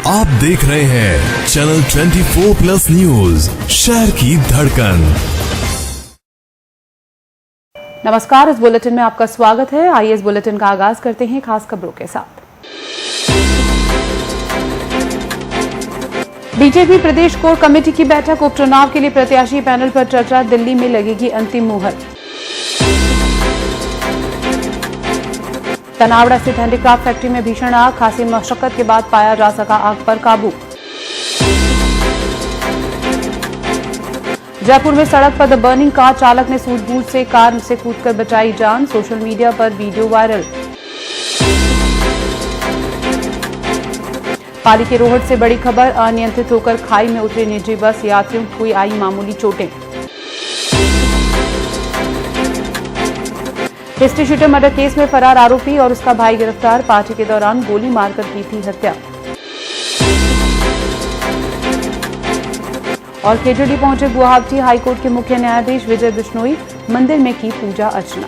आप देख रहे हैं चैनल 24+ न्यूज, शहर की धड़कन। नमस्कार, इस बुलेटिन में आपका स्वागत है। आइए इस बुलेटिन का आगाज करते हैं खास खबरों के साथ। बीजेपी प्रदेश कोर कमेटी की बैठक, उपचुनाव के लिए प्रत्याशी पैनल पर चर्चा, दिल्ली में लगेगी अंतिम मुहर। तनावड़ा स्थित हैंडीक्राफ्ट फैक्ट्री में भीषण आग, खासी मशक्कत के बाद पाया जा सका आग पर काबू। जयपुर में सड़क पर द बर्निंग कार, चालक ने सूझबूझ से कार से कूदकर बचाई जान, सोशल मीडिया पर वीडियो वायरल। पाली के रोहट से बड़ी खबर, अनियंत्रित होकर खाई में उतरी निजी बस, यात्रियों को आई मामूली चोटें। हिस्ट्री शीटर मर्डर केस में फरार आरोपी और उसका भाई गिरफ्तार, पार्टी के दौरान गोली मारकर की थी हत्या। और केजरीवाल पहुंचे गुवाहाटी हाईकोर्ट के मुख्य न्यायाधीश विजय बिश्नोई, मंदिर में की पूजा अर्चना।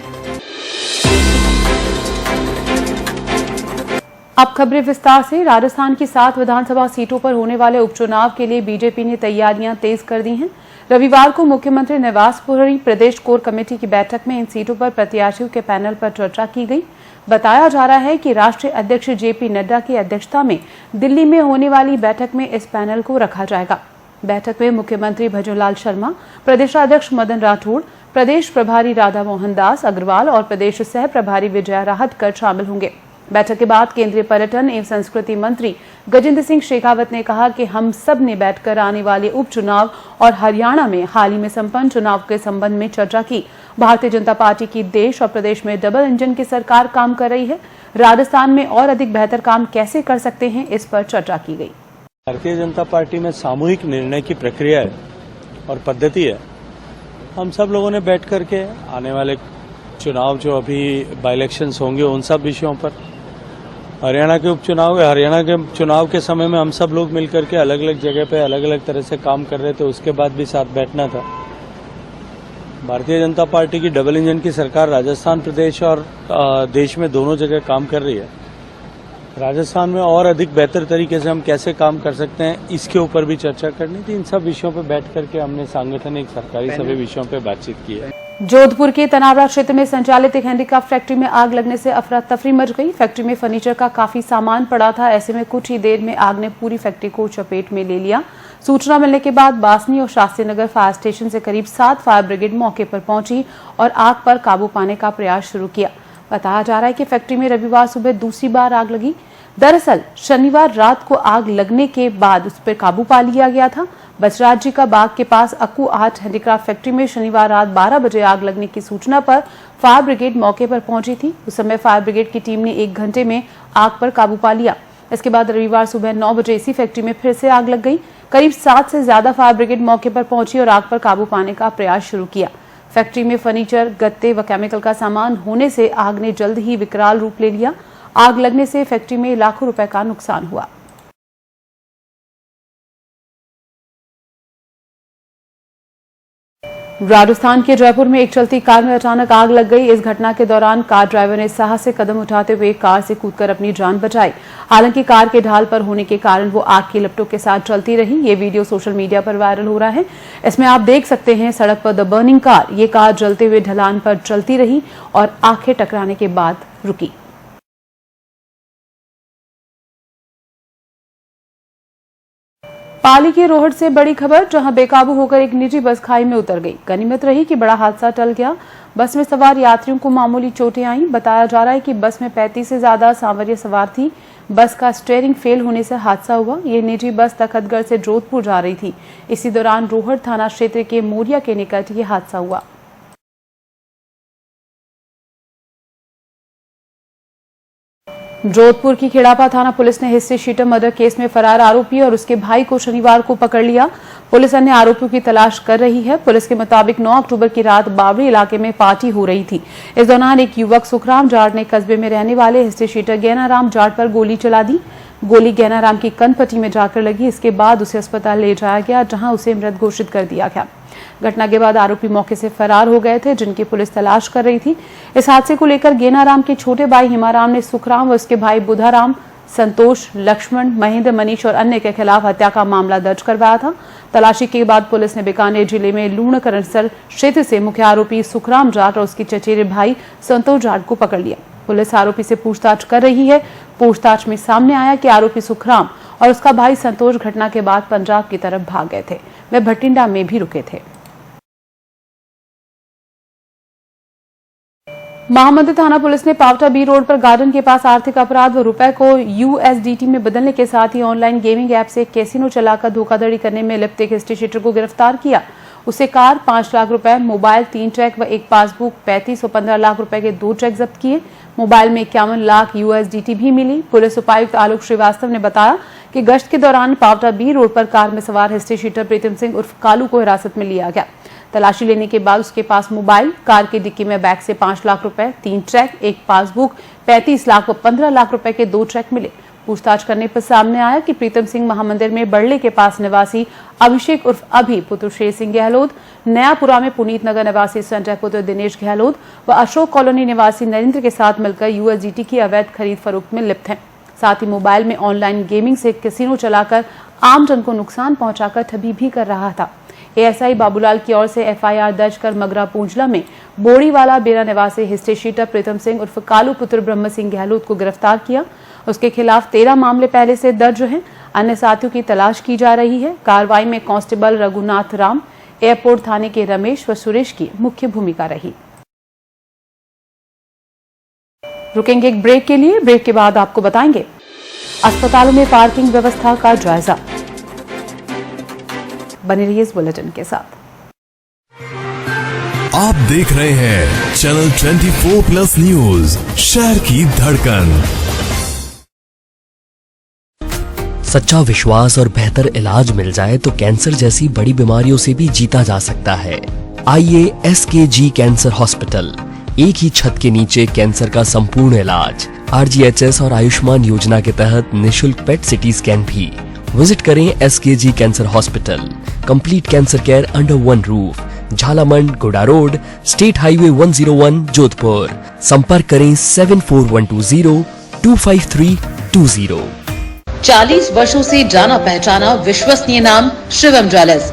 अब खबरें विस्तार से। राजस्थान की 7 विधानसभा सीटों पर होने वाले उपचुनाव के लिए बीजेपी ने तैयारियां तेज कर दी हैं। रविवार को मुख्यमंत्री निवास पर हुई प्रदेश कोर कमेटी की बैठक में इन सीटों पर प्रत्याशियों के पैनल पर चर्चा की गई। बताया जा रहा है कि राष्ट्रीय अध्यक्ष जेपी नड्डा की अध्यक्षता में दिल्ली में होने वाली बैठक में इस पैनल को रखा जाएगा। बैठक में मुख्यमंत्री भजनलाल शर्मा, प्रदेशाध्यक्ष मदन राठौड़, प्रदेश प्रभारी राधा मोहन दास अग्रवाल और प्रदेश सह प्रभारी विजया राहतकर शामिल होंगे। बैठक के बाद केंद्रीय पर्यटन एवं संस्कृति मंत्री गजेंद्र सिंह शेखावत ने कहा कि हम सब ने बैठकर आने वाले उपचुनाव और हरियाणा में हाल ही में संपन्न चुनाव के संबंध में चर्चा की। भारतीय जनता पार्टी की देश और प्रदेश में डबल इंजन की सरकार काम कर रही है। राजस्थान में और अधिक बेहतर काम कैसे कर सकते हैं, इस पर चर्चा की गई। भारतीय जनता पार्टी में सामूहिक निर्णय की प्रक्रिया है और पद्धति है। हम सब लोगों ने बैठ करके आने वाले चुनाव जो अभी बाई इलेक्शंस होंगे उन सब विषयों पर, हरियाणा के उपचुनाव है, हरियाणा के चुनाव के समय में हम सब लोग मिलकर के अलग अलग जगह पे अलग अलग तरह से काम कर रहे थे, उसके बाद भी साथ बैठना था। भारतीय जनता पार्टी की डबल इंजन की सरकार राजस्थान प्रदेश और देश में दोनों जगह काम कर रही है। राजस्थान में और अधिक बेहतर तरीके से हम कैसे काम कर सकते हैं, इसके ऊपर भी चर्चा करनी थी। इन सब विषयों पर बैठ करके हमने सांगठनिक सरकारी सभी विषयों पर बातचीत की है। जोधपुर के तनावड़ा क्षेत्र में संचालित एक हैंडीक्राफ्ट फैक्ट्री में आग लगने से अफरा तफरी मच गई। फैक्ट्री में फर्नीचर का काफी सामान पड़ा था। ऐसे में कुछ ही देर में आग ने पूरी फैक्ट्री को चपेट में ले लिया। सूचना मिलने के बाद बासनी और शास्त्री नगर फायर स्टेशन से करीब 7 फायर ब्रिगेड मौके पर पहुंची और आग पर काबू पाने का प्रयास शुरू किया। बताया जा रहा है कि फैक्ट्री में रविवार सुबह दूसरी बार आग लगी। दरअसल शनिवार रात को आग लगने के बाद उस पर काबू पा लिया गया था। बचराज जी का बाग के पास अक्कू आर्ट हैंडीक्राफ्ट फैक्ट्री में शनिवार रात 12 बजे आग लगने की सूचना पर फायर ब्रिगेड मौके पर पहुंची थी। उस समय फायर ब्रिगेड की टीम ने 1 घंटे में आग पर काबू पा लिया। इसके बाद रविवार सुबह 9 बजे इसी फैक्ट्री में फिर से आग लग गई। करीब 7 से ज्यादा फायर ब्रिगेड मौके पर पहुंची और आग पर काबू पाने का प्रयास शुरू किया। फैक्ट्री में फर्नीचर, गत्ते व केमिकल का सामान होने से आग ने जल्द ही विकराल रूप ले लिया। आग लगने से फैक्ट्री में लाखों रुपए का नुकसान हुआ। राजस्थान के जयपुर में एक चलती कार में अचानक आग लग गई। इस घटना के दौरान कार ड्राइवर ने साहसिक कदम उठाते हुए कार से कूदकर अपनी जान बचाई। हालांकि कार के ढाल पर होने के कारण वो आग की लपटों के साथ चलती रही। ये वीडियो सोशल मीडिया पर वायरल हो रहा है। इसमें आप देख सकते हैं सड़क पर द बर्निंग कार। ये कार जलते हुए ढलान पर चलती रही और आंखें टकराने के बाद रुकी। पाली के रोहट से बड़ी खबर, जहां बेकाबू होकर एक निजी बस खाई में उतर गई। गनीमत रही कि बड़ा हादसा टल गया। बस में सवार यात्रियों को मामूली चोटें आईं। बताया जा रहा है कि बस में 35 से ज्यादा सांवरिया सवार थी। बस का स्टीयरिंग फेल होने से हादसा हुआ। ये निजी बस तखतगढ़ से जोधपुर जा रही थी। इसी दौरान रोहट थाना क्षेत्र के मोरिया के निकट ये हादसा हुआ। जोधपुर की खेड़ापा थाना पुलिस ने हिस्ट्री शीटर मर्डर केस में फरार आरोपी और उसके भाई को शनिवार को पकड़ लिया। पुलिस अन्य आरोपियों की तलाश कर रही है। पुलिस के मुताबिक 9 अक्टूबर की रात बावड़ी इलाके में पार्टी हो रही थी। इस दौरान एक युवक सुखराम जाट ने कस्बे में रहने वाले हिस्ट्री शीटर गैनाराम जाट पर गोली चला दी। गोली गैनाराम की कनपट्टी में जाकर लगी। इसके बाद उसे अस्पताल ले जाया गया, जहां उसे मृत घोषित कर दिया गया। घटना के बाद आरोपी मौके से फरार हो गए थे, जिनकी पुलिस तलाश कर रही थी। इस हादसे को लेकर गेनाराम के छोटे भाई हिमाराम ने सुखराम व उसके भाई बुधाराम संतोष, लक्ष्मण, महेंद्र, मनीष और अन्य के खिलाफ हत्या का मामला दर्ज करवाया था। तलाशी के बाद पुलिस ने बीकानेर जिले में लूणकरणसर क्षेत्र से मुख्य आरोपी सुखराम जाट और उसके चचेरे भाई संतोष जाट को पकड़ लिया। पुलिस आरोपी से पूछताछ कर रही है। पूछताछ में सामने आया कि आरोपी सुखराम और उसका भाई संतोष घटना के बाद पंजाब की तरफ भाग गए थे। वे भटिंडा में भी रुके थे। महामंदिर थाना पुलिस ने पावटा बी रोड पर गार्डन के पास आर्थिक अपराध व रुपए को USDT में बदलने के साथ ही ऑनलाइन गेमिंग ऐप से कैसीनो चलाकर धोखाधड़ी करने में लिप्त एक हिस्ट्री शीटर को गिरफ्तार किया। उसे कार, 5 लाख रुपए, मोबाइल, 3 चेक व एक पासबुक, 35 और 15 लाख रुपए के 2 चेक जब्त किए। मोबाइल में 51 लाख USDT भी मिली। पुलिस उपायुक्त आलोक श्रीवास्तव ने बताया कि गश्त के दौरान पावटा बी रोड पर कार में सवार हिस्ट्री शीटर प्रीतम सिंह उर्फ कालू को हिरासत में लिया गया। तलाशी लेने के बाद उसके पास मोबाइल, कार की डिक्की में बैग से 5 लाख रुपए, 3 चेक, एक पासबुक, 35 लाख व 15 लाख रुपए के 2 चेक मिले। पूछताछ करने पर सामने आया कि प्रीतम सिंह महामंदिर में बड़ले के पास निवासी अभिषेक उर्फ अभी पुत्र शेर सिंह गहलोत, नयापुरा में पुनीत नगर निवासी संजय पुत्र दिनेश गहलोत व अशोक कॉलोनी निवासी नरेंद्र के साथ मिलकर USDT की अवैध खरीद फरोख्त में लिप्त हैं। साथ ही मोबाइल में ऑनलाइन गेमिंग से कैसीनो चलाकर आमजन को नुकसान पहुंचाकर ठगी भी कर रहा था। ASI बाबूलाल की ओर से FIR दर्ज कर मगरा पूंजला में बोड़ीवाला बेरा निवासी हिस्ट्री शीटर प्रीतम सिंह उर्फ कालू पुत्र ब्रह्म सिंह गहलोत को गिरफ्तार किया। उसके खिलाफ 13 मामले पहले से दर्ज हैं। अन्य साथियों की तलाश की जा रही है। कार्रवाई में कांस्टेबल रघुनाथ राम, एयरपोर्ट थाने के रमेश व सुरेश की मुख्य भूमिका रही। रुकेंगे एक ब्रेक के लिए। ब्रेक के बाद आपको बताएंगे अस्पतालों में पार्किंग व्यवस्था का जायजा। बने रहिए इस बुलेटिन के साथ। आप देख रहे हैं चैनल 24+ न्यूज, शहर की धड़कन। सच्चा विश्वास और बेहतर इलाज मिल जाए तो कैंसर जैसी बड़ी बीमारियों से भी जीता जा सकता है। आइए SKG कैंसर हॉस्पिटल, एक ही छत के नीचे कैंसर का संपूर्ण इलाज। RGHS और आयुष्मान योजना के तहत निशुल्क पेट सिटी स्कैन भी। विजिट करें SKG cancer hospital, complete cancer care under one roof, Jhalamand, गोडा रोड, स्टेट हाईवे 101, जोधपुर। संपर्क करें 7412025320। 40 वर्षों से जाना पहचाना विश्वसनीय नाम शिवम ज्वेलर्स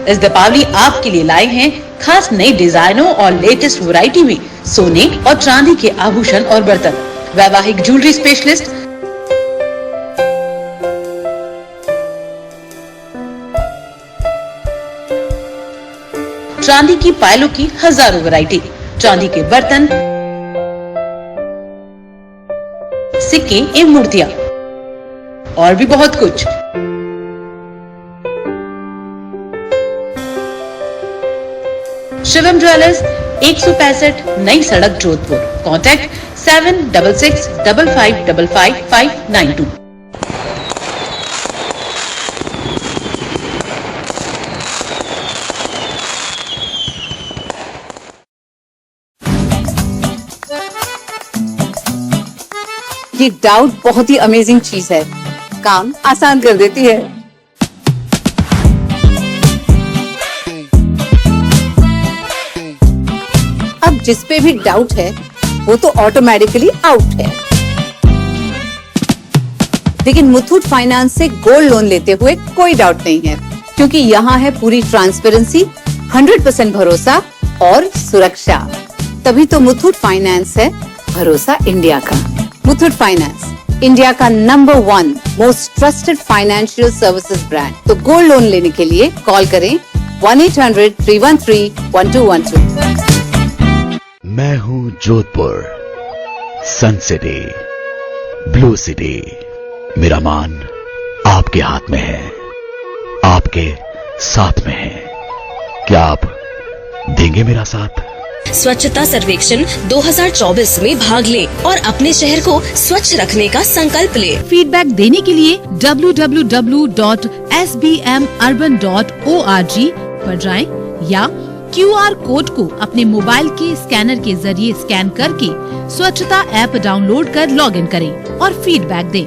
इस दीपावली आपके लिए लाए हैं खास नए डिजाइनों और लेटेस्ट वैरायटी में सोने और चांदी के आभूषण और बर्तन। वैवाहिक ज्वेलरी स्पेशलिस्ट, चांदी की पायलों की हजारों वैरायटी, चांदी के बर्तन, सिक्के एवं मूर्तियां और भी बहुत कुछ। शिवम ज्वेलर्स 165 नई सड़क जोधपुर। कॉन्टैक्ट 7665555592। ये डाउट बहुत ही अमेजिंग चीज है, काम आसान कर देती है। अब जिस पे भी डाउट है वो तो ऑटोमेटिकली आउट है। लेकिन मुथूट फाइनेंस से गोल्ड लोन लेते हुए कोई डाउट नहीं है, क्योंकि यहाँ है पूरी ट्रांसपेरेंसी, 100% भरोसा और सुरक्षा। तभी तो मुथूट फाइनेंस है भरोसा इंडिया का। मुथूट फाइनेंस, इंडिया का number 1 most trusted financial services brand. तो गोल्ड लोन लेने के लिए कॉल करें 1-800-313-1212। मैं हूँ जोधपुर, सन सिटी, ब्लू सिटी। मेरा मान आपके हाथ में है, आपके साथ में है। क्या आप देंगे मेरा साथ? स्वच्छता सर्वेक्षण 2024 में भाग लें और अपने शहर को स्वच्छ रखने का संकल्प लें। फीडबैक देने के लिए www.sbmurban.org पर जाएं या QR कोड को अपने मोबाइल के स्कैनर के जरिए स्कैन करके स्वच्छता ऐप डाउनलोड कर लॉगिन करें और फीडबैक दें।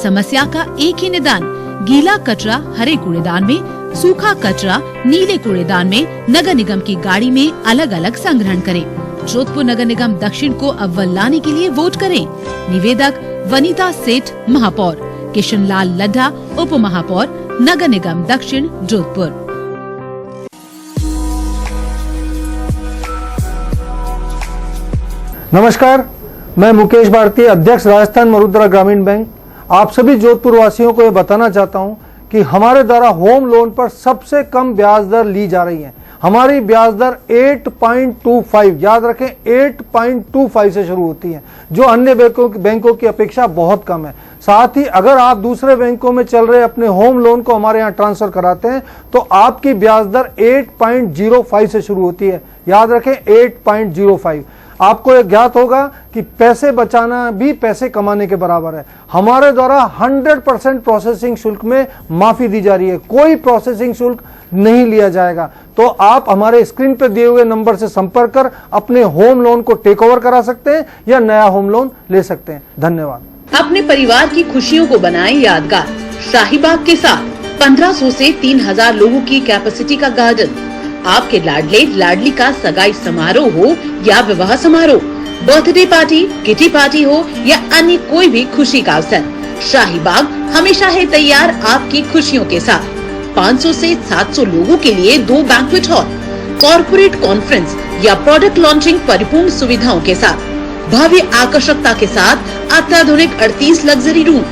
समस्या का एक ही निदान, गीला कचरा हरे कूड़ेदान में, सूखा कचरा नीले कूड़ेदान में नगर निगम की गाड़ी में अलग अलग संग्रहण करें। जोधपुर नगर निगम दक्षिण को अव्वल लाने के लिए वोट करें। निवेदक वनीता सेठ महापौर, किशन लाल लड्ढा उप महापौर, नगर निगम दक्षिण जोधपुर। नमस्कार, मैं मुकेश भारती, अध्यक्ष राजस्थान मरुद्रा ग्रामीण बैंक। आप सभी जोधपुर वासियों को ये बताना चाहता हूं कि हमारे द्वारा होम लोन पर सबसे कम ब्याज दर ली जा रही है। हमारी ब्याज दर 8.25, याद रखें 8.25 से शुरू होती है, जो अन्य बैंकों की अपेक्षा बहुत कम है। साथ ही अगर आप दूसरे बैंकों में चल रहे अपने होम लोन को हमारे यहाँ ट्रांसफर कराते हैं तो आपकी ब्याज दर 8.05 से शुरू होती है, याद रखें 8.05। आपको यह ज्ञात होगा कि पैसे बचाना भी पैसे कमाने के बराबर है। हमारे द्वारा 100% प्रोसेसिंग शुल्क में माफी दी जा रही है, कोई प्रोसेसिंग शुल्क नहीं लिया जाएगा। तो आप हमारे स्क्रीन पर दिए हुए नंबर से संपर्क कर अपने होम लोन को टेक ओवर करा सकते हैं या नया होम लोन ले सकते हैं। धन्यवाद। अपने परिवार की खुशियों को बनाएं यादगार। शाहीबाग के साथ 1500 से 3000 लोगों की कैपेसिटी का गार्डन। आपके लाडले लाडली का सगाई समारोह हो या विवाह समारोह, बर्थडे पार्टी, किटी पार्टी हो या अन्य कोई भी खुशी का अवसर, शाहीबाग हमेशा है तैयार आपकी खुशियों के साथ। 500 से 700 लोगों के लिए 2 बैंक्वेट हॉल, कॉर्पोरेट कॉन्फ्रेंस या प्रोडक्ट लॉन्चिंग परिपूर्ण सुविधाओं के साथ, भव्य आकर्षकता के साथ अत्याधुनिक 38 लग्जरी रूम।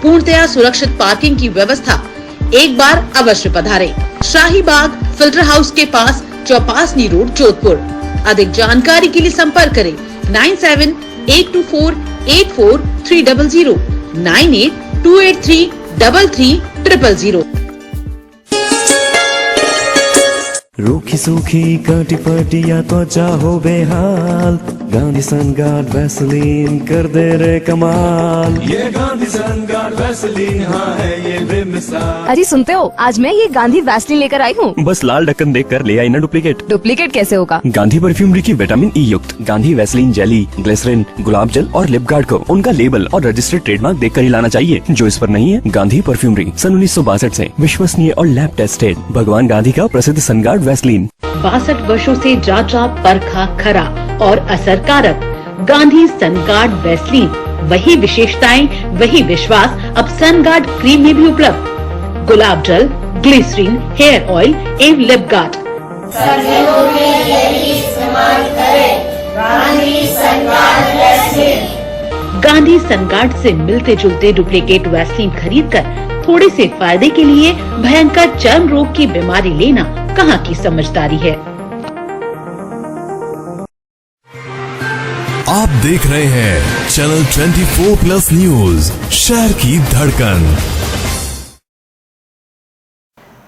पूर्णतया सुरक्षित पार्किंग की व्यवस्था। एक बार अवश्य पधारें। शाहीबाग फिल्टर हाउस के पास, चौपासनी रोड, जोधपुर। अधिक जानकारी के लिए संपर्क करें 9782484300, 9828333300। रूखी सूखी काटी पटिया त्वचा हो बेहाल, गांधी सनगार्ड वैसलीन कर दे रे कमाल। ये गांधी सनगार्ड वैसलीन, हाँ है ये बेमिसाल। अरे सुनते हो, आज मैं ये गांधी वैसलीन लेकर आई हूँ। बस लाल ढक्कन देख कर ले आई ना डुप्लीकेट। डुप्लीकेट कैसे होगा? गांधी परफ्यूमरी की विटामिन ई युक्त गांधी वैसलीन जेली, ग्लिसरीन, गुलाब जल और लिप गार्ड को उनका लेबल और रजिस्टर्ड ट्रेडमार्क देख कर ही लाना चाहिए। जो इस पर नहीं है, गांधी परफ्यूमरी सन 1962 से विश्वसनीय और लैब टेस्टेड भगवान गांधी का प्रसिद्ध सनगार्ड वैसलीन। 62 वर्षों से जांचा परखा खरा और असरकारक गांधी सनगार्ड वैसलीन। वही विशेषताएं, वही विश्वास अब सनगार्ड क्रीम में भी उपलब्ध। गुलाब जल, ग्लिसरीन, हेयर ऑयल एवं लिप गार्ड। गांधी सनगार्ड से मिलते जुलते डुप्लीकेट वैसलीन खरीद कर थोड़े से फायदे के लिए भयंकर चर्म रोग की बीमारी लेना कहाँ की समझदारी है। आप देख रहे हैं चैनल 24+ न्यूज, शहर की धड़कन।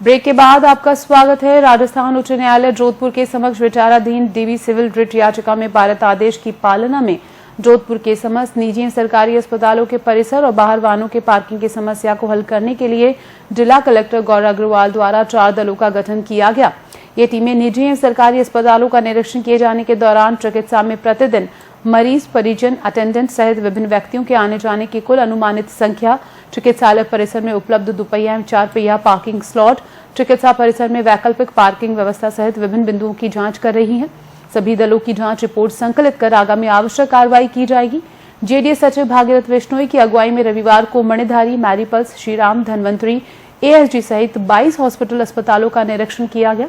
ब्रेक के बाद आपका स्वागत है। राजस्थान उच्च न्यायालय जोधपुर के समक्ष विचाराधीन डीवी सिविल रिट याचिका में पारित आदेश की पालना में जोधपुर के समस्त निजी एवं सरकारी अस्पतालों के परिसर और बाहर वाहनों के पार्किंग की समस्या को हल करने के लिए जिला कलेक्टर गौरव अग्रवाल द्वारा 4 दलों का गठन किया गया। ये टीमें निजी एवं सरकारी अस्पतालों का निरीक्षण किए जाने के दौरान चिकित्सा में प्रतिदिन मरीज, परिजन, अटेंडेंट सहित विभिन्न व्यक्तियों के आने जाने की कुल अनुमानित संख्या, चिकित्सालय परिसर में उपलब्ध 2 पहिया एवं 4 पहिया पार्किंग स्लॉट, चिकित्सा परिसर में वैकल्पिक पार्किंग व्यवस्था सहित विभिन्न बिंदुओं की जांच कर रही है। सभी दलों की जांच रिपोर्ट संकलित कर आगामी आवश्यक कार्रवाई की जाएगी। जेडीएस सचिव भागीरथ बिश्नोई की अगुवाई में रविवार को मणिधारी, मैरीपल्स, श्रीराम, धनवंतरी, एएसजी सहित 22 हॉस्पिटल अस्पतालों का निरीक्षण किया गया।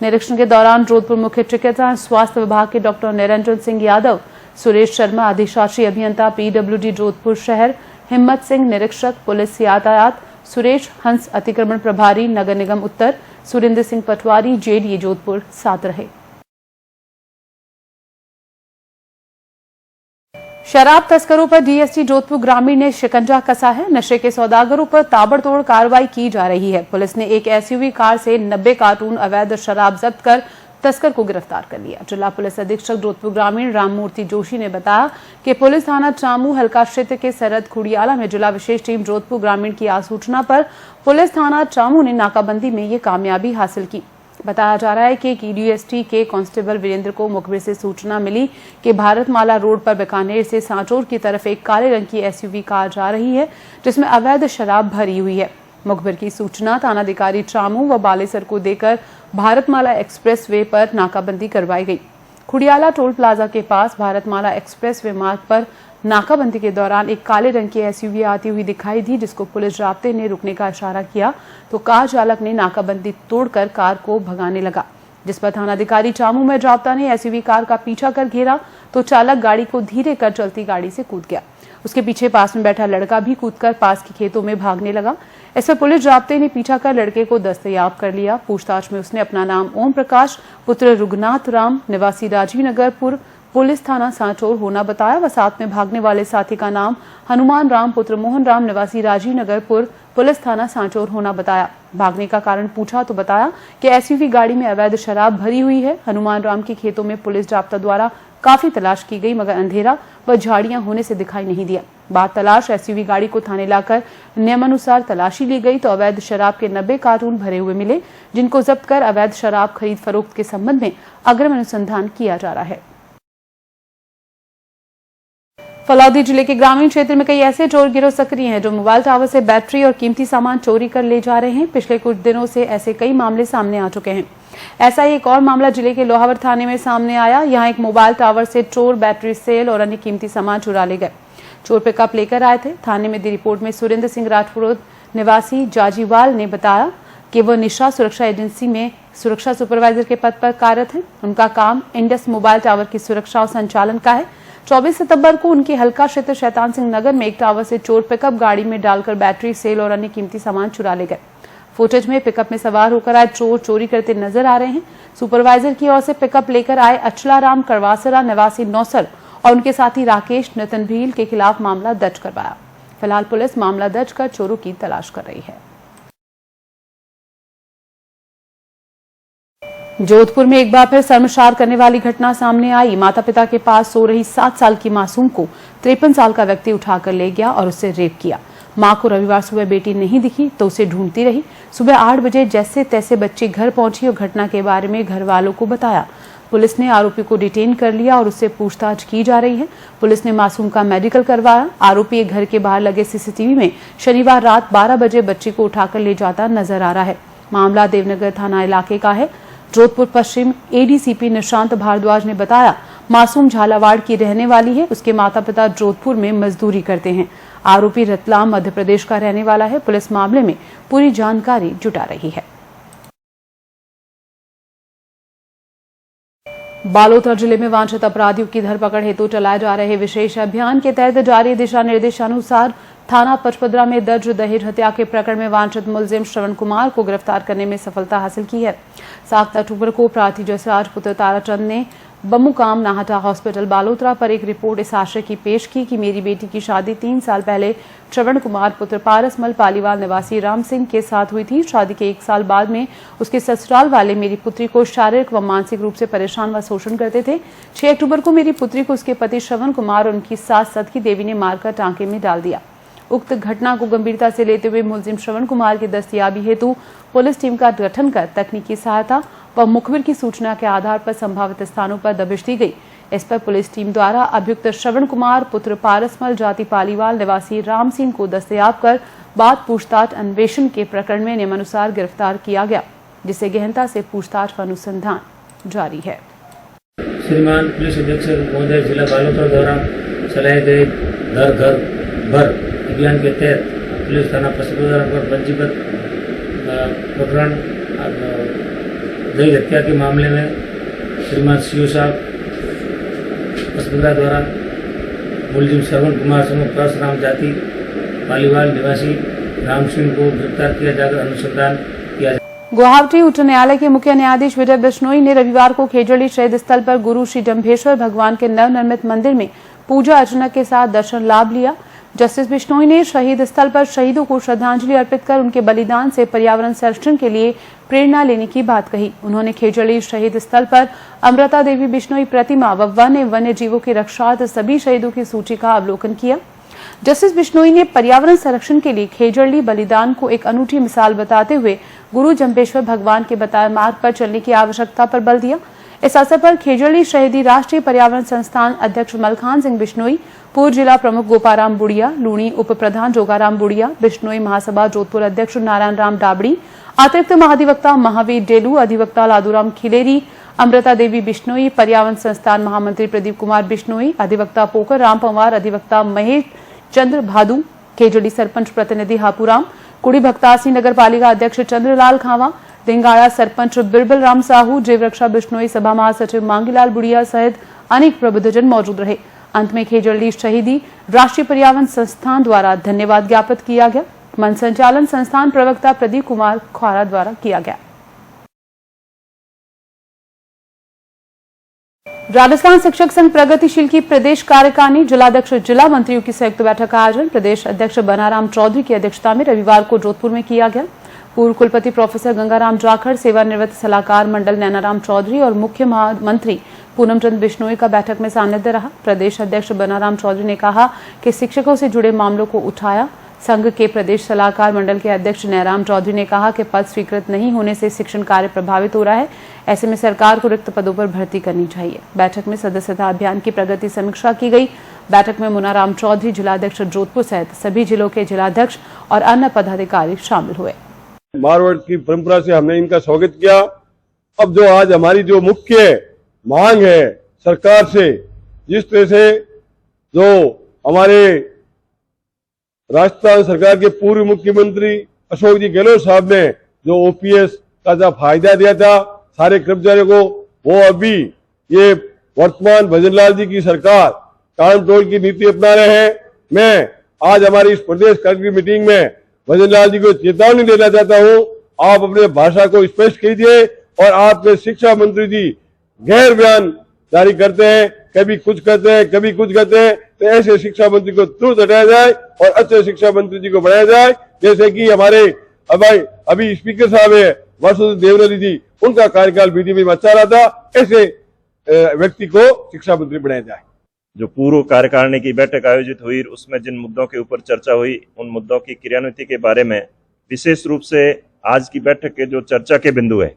निरीक्षण के दौरान जोधपुर मुख्य चिकित्सा एवं स्वास्थ्य विभाग के डॉक्टर निरंजन सिंह यादव, सुरेश शर्मा अधिशासी अभियंता पीडब्ल्यूडी जोधपुर शहर, हिम्मत सिंह निरीक्षक पुलिस यातायात, सुरेश हंस अतिक्रमण प्रभारी नगर निगम उत्तर, सुरेंद्र सिंह पटवारी जेडीए जोधपुर साथ रहे। शराब तस्करों पर डीएसटी जोधपुर ग्रामीण ने शिकंजा कसा है। नशे के सौदागरों पर ताबड़तोड़ कार्रवाई की जा रही है। पुलिस ने एक एसयूवी कार से 90 कार्टून अवैध शराब जब्त कर तस्कर को गिरफ्तार कर लिया। जिला पुलिस अधीक्षक जोधपुर ग्रामीण राममूर्ति जोशी ने बताया कि पुलिस थाना चामू हल्का क्षेत्र के सरहद खुड़ियाला में जिला विशेष टीम जोधपुर ग्रामीण की आसूचना पर पुलिस थाना चामू ने नाकाबंदी में ये कामयाबी हासिल की। बताया जा रहा है कि डीएसटी के कांस्टेबल वीरेंद्र को मुखबिर से सूचना मिली कि भारतमाला रोड पर बीकानेर से सांचौर की तरफ एक काले रंग की एसयूवी कार जा रही है जिसमें अवैध शराब भरी हुई है। मुखबिर की सूचना थानाधिकारी चामू व बालेसर को देकर भारतमाला एक्सप्रेसवे पर नाकाबंदी करवाई गई। खुडियाला टोल प्लाजा के पास भारतमाला एक्सप्रेसवे मार्ग पर नाकाबंदी के दौरान एक काले रंग की एसयूवी आती हुई दिखाई दी, जिसको पुलिस जाब्ते ने रुकने का इशारा किया तो कार चालक ने नाकाबंदी तोड़कर कार को भगाने लगा, जिस पर थानाधिकारी चामू में जाब्ता ने एसयूवी कार का पीछा कर घेरा तो चालक गाड़ी को धीरे कर चलती गाड़ी से कूद गया। उसके पीछे पास में बैठा लड़का भी कूदकर पास के खेतों में भागने लगा। इस पर पुलिस जाब्ते ने पीछा कर लड़के को दस्तयाब कर लिया। पूछताछ में उसने अपना नाम ओम प्रकाश पुत्र रुगनाथ राम निवासी राजीव नगरपुर पुलिस थाना सांचौर होना बताया व साथ में भागने वाले साथी का नाम हनुमान राम पुत्र मोहन राम निवासी राजीव नगरपुर पुलिस थाना सांचौर होना बताया। भागने का कारण पूछा तो बताया कि एसयूवी गाड़ी में अवैध शराब भरी हुई है। हनुमान राम के खेतों में पुलिस जाब्ता द्वारा काफी तलाश की गई मगर अंधेरा व झाड़ियां होने से दिखाई नहीं दिया। बाद तलाश एसयूवी गाड़ी को थाने लाकर नियमानुसार तलाशी ली गई तो अवैध शराब के 90 कार्टून भरे हुए मिले, जिनको जब्त कर अवैध शराब खरीद फरोख्त के संबंध में अग्रिम अनुसंधान किया जा रहा है। फलौदी जिले के ग्रामीण क्षेत्र में कई ऐसे चोर गिरोह सक्रिय हैं जो मोबाइल टावर से बैटरी और कीमती सामान चोरी कर ले जा रहे हैं। पिछले कुछ दिनों से ऐसे कई मामले सामने आ चुके हैं। ऐसा ही एक और मामला जिले के लोहावट थाने में सामने आया। यहाँ एक मोबाइल टावर से चोर बैटरी सेल और अन्य कीमती सामान चुरा ले गए। चोर पिकअप लेकर आए थे। थाने में दी रिपोर्ट में सुरेंद्र सिंह राजपुरोद निवासी जाजीवाल ने बताया कि वह निशा सुरक्षा एजेंसी में सुरक्षा सुपरवाइजर के पद पर कार्यरत है। उनका काम इंडस मोबाइल टावर की सुरक्षा और संचालन का है। 24 सितंबर को उनके हल्का क्षेत्र शैतान सिंह नगर में एक टावर से चोर पिकअप गाड़ी में डालकर बैटरी सेल और अन्य कीमती सामान चुरा ले गए। फुटेज में पिकअप में सवार होकर आए चोर चोरी करते नजर आ रहे हैं। सुपरवाइजर की ओर से पिकअप लेकर आए अचलाराम करवासरा निवासी नौसर और उनके साथी राकेश नितिन भील के खिलाफ मामला दर्ज करवाया। फिलहाल पुलिस मामला दर्ज कर चोरों की तलाश कर रही है। जोधपुर में एक बार फिर शर्मसार करने वाली घटना सामने आई। माता पिता के पास सो रही 7 साल की मासूम को 53 साल का व्यक्ति उठाकर ले गया और उससे रेप किया। मां को रविवार सुबह बेटी नहीं दिखी तो उसे ढूंढती रही। सुबह 8 बजे जैसे तैसे बच्ची घर पहुंची और घटना के बारे में घर वालों को बताया। पुलिस ने आरोपी को डिटेन कर लिया और उससे पूछताछ की जा रही है। पुलिस ने मासूम का मेडिकल करवाया। आरोपी घर के बाहर लगे सीसीटीवी में शनिवार रात 12 बजे बच्ची को उठाकर ले जाता नजर आ रहा है। मामला देवनगर थाना इलाके का है। जोधपुर पश्चिम एडीसीपी निशांत भारद्वाज ने बताया मासूम झालावाड़ की रहने वाली है। उसके माता पिता जोधपुर में मजदूरी करते हैं। आरोपी रतलाम मध्य प्रदेश का रहने वाला है। पुलिस मामले में पूरी जानकारी जुटा रही है। बालोतरा जिले में वांछित अपराधियों की धरपकड़ हेतु चलाए जा रहे विशेष अभियान के तहत जारी दिशा निर्देशानुसार थाना पचपदरा में दर्ज दहेज हत्या के प्रकरण में वांछित मुलजिम श्रवण कुमार को गिरफ्तार करने में सफलता हासिल की है। 7 अक्टूबर को प्रार्थी जसराज पुत्र ताराचंद ने बमुकाम नाहटा हॉस्पिटल बालोतरा पर एक रिपोर्ट इस आशय की पेश की कि मेरी बेटी की शादी 3 साल पहले श्रवण कुमार पुत्र पारसमल पालीवाल निवासी राम सिंह के साथ हुई थी। शादी के 1 साल बाद में उसके ससुराल वाले मेरी पुत्री को शारीरिक व मानसिक रूप से परेशान व शोषण करते थे। 6 अक्टूबर को मेरी पुत्री को उसके पति श्रवण कुमार और उनकी सास सदकी देवी ने मारकर टांके में डाल दिया। उक्त घटना को गंभीरता से लेते हुए मुलजिम श्रवण कुमार की दस्तयाबी हेतु पुलिस टीम का गठन कर तकनीकी सहायता व मुखबिर की सूचना के आधार पर संभावित स्थानों पर दबिश दी गई। इस पर पुलिस टीम द्वारा अभियुक्त श्रवण कुमार पुत्र पारसमल जाति पालीवाल निवासी राम सिंह को दस्तयाब कर बाद पूछताछ अन्वेषण के प्रकरण में नियमानुसार गिरफ्तार किया गया, जिससे गहनता से पूछताछ व अनुसंधान जारी है। श्रीमान पुलिस अधीक्षक महोदय जिला बालोतरा द्वारा चलाए गए घर घर भर अभियान के तहत पुलिस थाना पचपदरा पर पंजीबद्ध प्रकरण दहेज हत्या के मामले में श्रीमान सीओ साहब पचपदरा द्वारा मुलजिम श्रवण कुमार समूह परशुराम जाति पालीवाल निवासी राम सिंह को गिरफ्तार किया जाकर अनुसंधान किया जाए। गुवाहाटी उच्च न्यायालय के मुख्य न्यायाधीश विजय बिश्नोई ने रविवार को खेजड़ी शहीद स्थल पर गुरु श्री जम्भेश्वर भगवान के नवनिर्मित मंदिर में पूजा अर्चना के साथ दर्शन लाभ लिया। जस्टिस बिश्नोई ने शहीद स्थल पर शहीदों को श्रद्धांजलि अर्पित कर उनके बलिदान से पर्यावरण संरक्षण के लिए प्रेरणा लेने की बात कही। उन्होंने खेजड़ी शहीद स्थल पर अमृता देवी बिश्नोई प्रतिमा व वन्य जीवों की रक्षार्थ सभी शहीदों की सूची का अवलोकन किया। जस्टिस बिश्नोई ने पर्यावरण संरक्षण के लिए खेजड़ी बलिदान को एक अनूठी मिसाल बताते हुए गुरु जम्भेश्वर भगवान के बताए मार्ग पर चलने की आवश्यकता पर बल दिया। इस अवसर पर खेजड़ी शहीदी राष्ट्रीय पर्यावरण संस्थान अध्यक्ष मलखान सिंह बिश्नोई, पूर्व जिला प्रमुख गोपाराम बुढ़िया, लूणी उप प्रधान जोगाराम बुढ़िया, बिश्नोई महासभा जोधपुर अध्यक्ष नारायण राम डाबड़ी, अतिरिक्त महाधिवक्ता महावीर डेलू, अधिवक्ता लादूराम खिलेरी, अमृता देवी बिश्नोई, पर्यावरण संस्थान महामंत्री प्रदीप कुमार बिश्नोई, अधिवक्ता पोकर राम पंवार, अधिवक्ता महेश चंद्र भादू, खेजड़ी सरपंच प्रतिनिधि हापूराम, कुड़ी भक्तासी नगर पालिका अध्यक्ष चंद्रलाल खावा, दिंगाड़ा सरपंच बिरबल राम साहू, जीवरक्षा बिश्नोई, सभा महासचिव मांगीलाल बुढ़िया सहित अनेक प्रबुद्धजन मौजूद रहे। अंत में खेजड़ी शहीदी राष्ट्रीय पर्यावरण संस्थान द्वारा धन्यवाद ज्ञापित किया गया। मंच संचालन संस्थान प्रवक्ता प्रदीप कुमार खौरा द्वारा किया गया। राजस्थान शिक्षक संघ प्रगतिशील की प्रदेश कार्यकारिणी जिलाध्यक्ष जिला मंत्रियों की संयुक्त बैठक का आयोजन प्रदेश अध्यक्ष बनाराम चौधरी की अध्यक्षता में रविवार को जोधपुर में किया गया। पूर्व कुलपति प्रोफेसर गंगाराम जाखड़, सेवानिवृत्त सलाहकार मंडल नैनाराम चौधरी और मुख्य महामंत्री पूनमचंद बिश्नोई का बैठक में सानिध्य रहा। प्रदेश अध्यक्ष बनाराम चौधरी ने कहा कि शिक्षकों से जुड़े मामलों को उठाया। संघ के प्रदेश सलाहकार मंडल के अध्यक्ष नैनाराम चौधरी ने कहा कि पद स्वीकृत नहीं होने से शिक्षण कार्य प्रभावित हो रहा है, ऐसे में सरकार को रिक्त पदों पर भर्ती करनी चाहिए। बैठक में सदस्यता अभियान की प्रगति समीक्षा की गई। बैठक में मुनाराम चौधरी, जिलाध्यक्ष जोधपुर सहित सभी जिलों के जिलाध्यक्ष और अन्य पदाधिकारी शामिल हुए। मारवाड़ की परंपरा से हमने इनका स्वागत किया। अब जो आज हमारी जो मुख्य मांग है सरकार से, जिस तरह से जो हमारे राजस्थान सरकार के पूर्व मुख्यमंत्री अशोक जी गहलोत साहब ने जो ओपीएस का जो फायदा दिया था सारे कर्मचारियों को, वो अभी ये वर्तमान भजनलाल जी की सरकार कानटोल की नीति अपना रहे हैं। मैं आज हमारी इस प्रदेश कार्यकारिणी मीटिंग में भजनलाल जी को चेतावनी देना चाहता हूं, आप अपने भाषा को स्पष्ट कीजिए। और आपके शिक्षा मंत्री जी गैर बयान जारी करते हैं, कभी कुछ कहते हैं कभी कुछ कहते हैं, तो ऐसे शिक्षा मंत्री को तुरंत हटाया जाए और अच्छे शिक्षा मंत्री जी को बनाया जाए। जैसे कि हमारे अभी स्पीकर साहब है वासुदेव देवनानी जी, उनका कार्यकाल बीजेपी में अच्छा रहा था, ऐसे व्यक्ति को शिक्षा मंत्री बनाया जाए। जो पूर्व कार्यकारिणी की बैठक आयोजित हुई, उसमें जिन मुद्दों के ऊपर चर्चा हुई, उन मुद्दों की क्रियान्विति के बारे में विशेष रूप से आज की बैठक के जो चर्चा के बिंदु है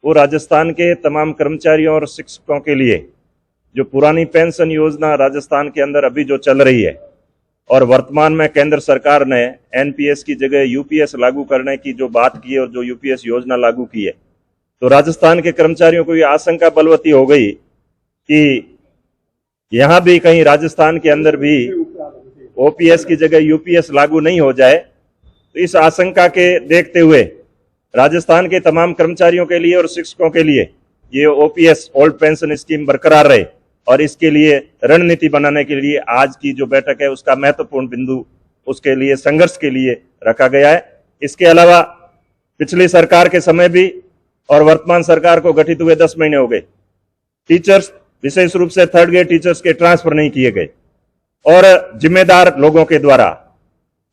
वो राजस्थान के तमाम कर्मचारियों और शिक्षकों के लिए जो पुरानी पेंशन योजना राजस्थान के अंदर अभी जो चल रही है और वर्तमान में केंद्र सरकार ने एनपीएस की जगह यूपीएस लागू करने की जो बात की है और जो यूपीएस योजना लागू की है, तो राजस्थान के कर्मचारियों को ये आशंका बलवती हो गई कि यहां भी कहीं राजस्थान के अंदर भी ओपीएस की जगह यूपीएस लागू नहीं हो जाए। तो इस आशंका के देखते हुए राजस्थान के तमाम कर्मचारियों के लिए और शिक्षकों के लिए ये ओपीएस ओल्ड पेंशन स्कीम बरकरार रहे और इसके लिए रणनीति बनाने के लिए आज की जो बैठक है उसका महत्वपूर्ण बिंदु उसके लिए संघर्ष के लिए रखा गया है। इसके अलावा पिछली सरकार के समय भी और वर्तमान सरकार को गठित हुए 10 महीने हो गए, टीचर्स विशेष रूप से थर्ड ग्रेड टीचर्स के ट्रांसफर नहीं किए गए और जिम्मेदार लोगों के द्वारा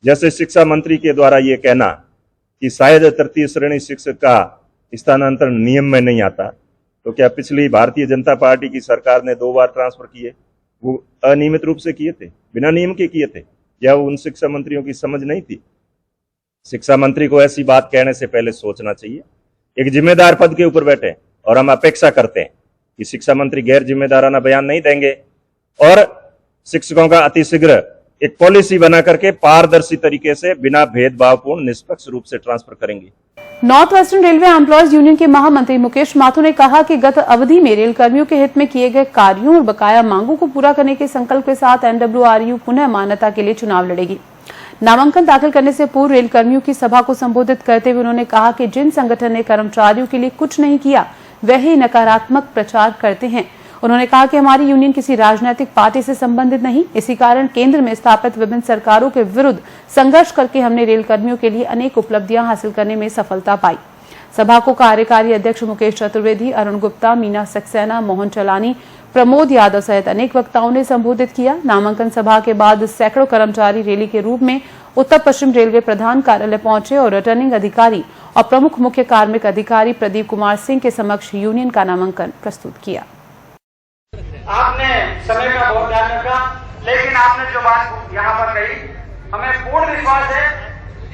जैसे शिक्षा मंत्री के द्वारा ये कहना कि शायद तृतीय श्रेणी शिक्षक का स्थानांतरण नियम में नहीं आता, तो क्या पिछली भारतीय जनता पार्टी की सरकार ने 2 बार ट्रांसफर किए, वो अनियमित रूप से किए थे, बिना नियम के किए थे, या उन शिक्षा मंत्रियों की समझ नहीं थी? शिक्षा मंत्री को ऐसी बात कहने से पहले सोचना चाहिए। एक जिम्मेदार पद के ऊपर बैठे और हम अपेक्षा करते हैं कि शिक्षा मंत्री गैर जिम्मेदाराना बयान नहीं देंगे और शिक्षकों का अतिशीघ्र एक पॉलिसी बना करके पारदर्शी तरीके से बिना भेदभावपूर्ण निष्पक्ष रूप से ट्रांसफर करेंगे। North western railway employees union के महामंत्री मुकेश माथुर ने कहा कि गत अवधि में रेल कर्मियों के हित में किए गए कार्यों और बकाया मांगों को पूरा करने के संकल्प के साथ एनडब्ल्यूआरयू पुनः मान्यता के लिए चुनाव लड़ेगी। नामांकन दाखिल करने से पूर्व रेल कर्मियों की सभा को संबोधित करते हुए उन्होंने कहा कि जिन संगठन ने कर्मचारियों के लिए कुछ नहीं किया वही नकारात्मक प्रचार करते हैं। उन्होंने कहा कि हमारी यूनियन किसी राजनीतिक पार्टी से संबंधित नहीं, इसी कारण केंद्र में स्थापित विभिन्न सरकारों के विरुद्ध संघर्ष करके हमने रेल कर्मियों के लिए अनेक उपलब्धियां हासिल करने में सफलता पाई। सभा को कार्यकारी अध्यक्ष मुकेश चतुर्वेदी, अरुण गुप्ता, मीना सक्सेना, मोहन चलानी, प्रमोद यादव सहित अनेक वक्ताओं ने संबोधित किया। नामांकन सभा के बाद सैकड़ों कर्मचारी रैली के रूप में उत्तर पश्चिम रेलवे प्रधान कार्यालय पहुंचे और रिटर्निंग अधिकारी और प्रमुख मुख्य कार्मिक अधिकारी प्रदीप कुमार सिंह के समक्ष यूनियन का नामांकन प्रस्तुत किया। आपने समय का बहुत ध्यान रखा, लेकिन आपने जो बात यहाँ पर कही, हमें पूर्ण विश्वास है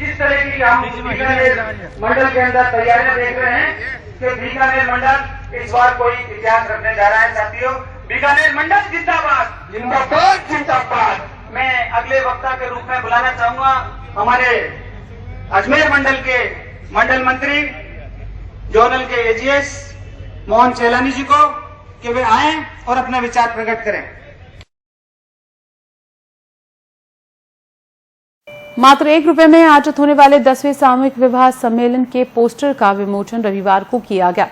जिस तरह की हम बीकानेर मंडल के अंदर तैयारियां देख रहे हैं कि बीकानेर मंडल इस बार कोई इतिहास रखने जा रहा है। साथियों, बीकानेर मंडल जिंदाबाद, जिंदाबाद, जिंदाबाद। मैं अगले वक्ता के रूप में बुलाना चाहूंगा हमारे अजमेर मंडल के मंडल मंत्री जोनल के एजीएस मोहन चेलानी जी को कि वे आए और अपना विचार प्रकट करें। मात्र ₹1 में आयोजित होने वाले 10वें सामूहिक विवाह सम्मेलन के पोस्टर का विमोचन रविवार को किया गया।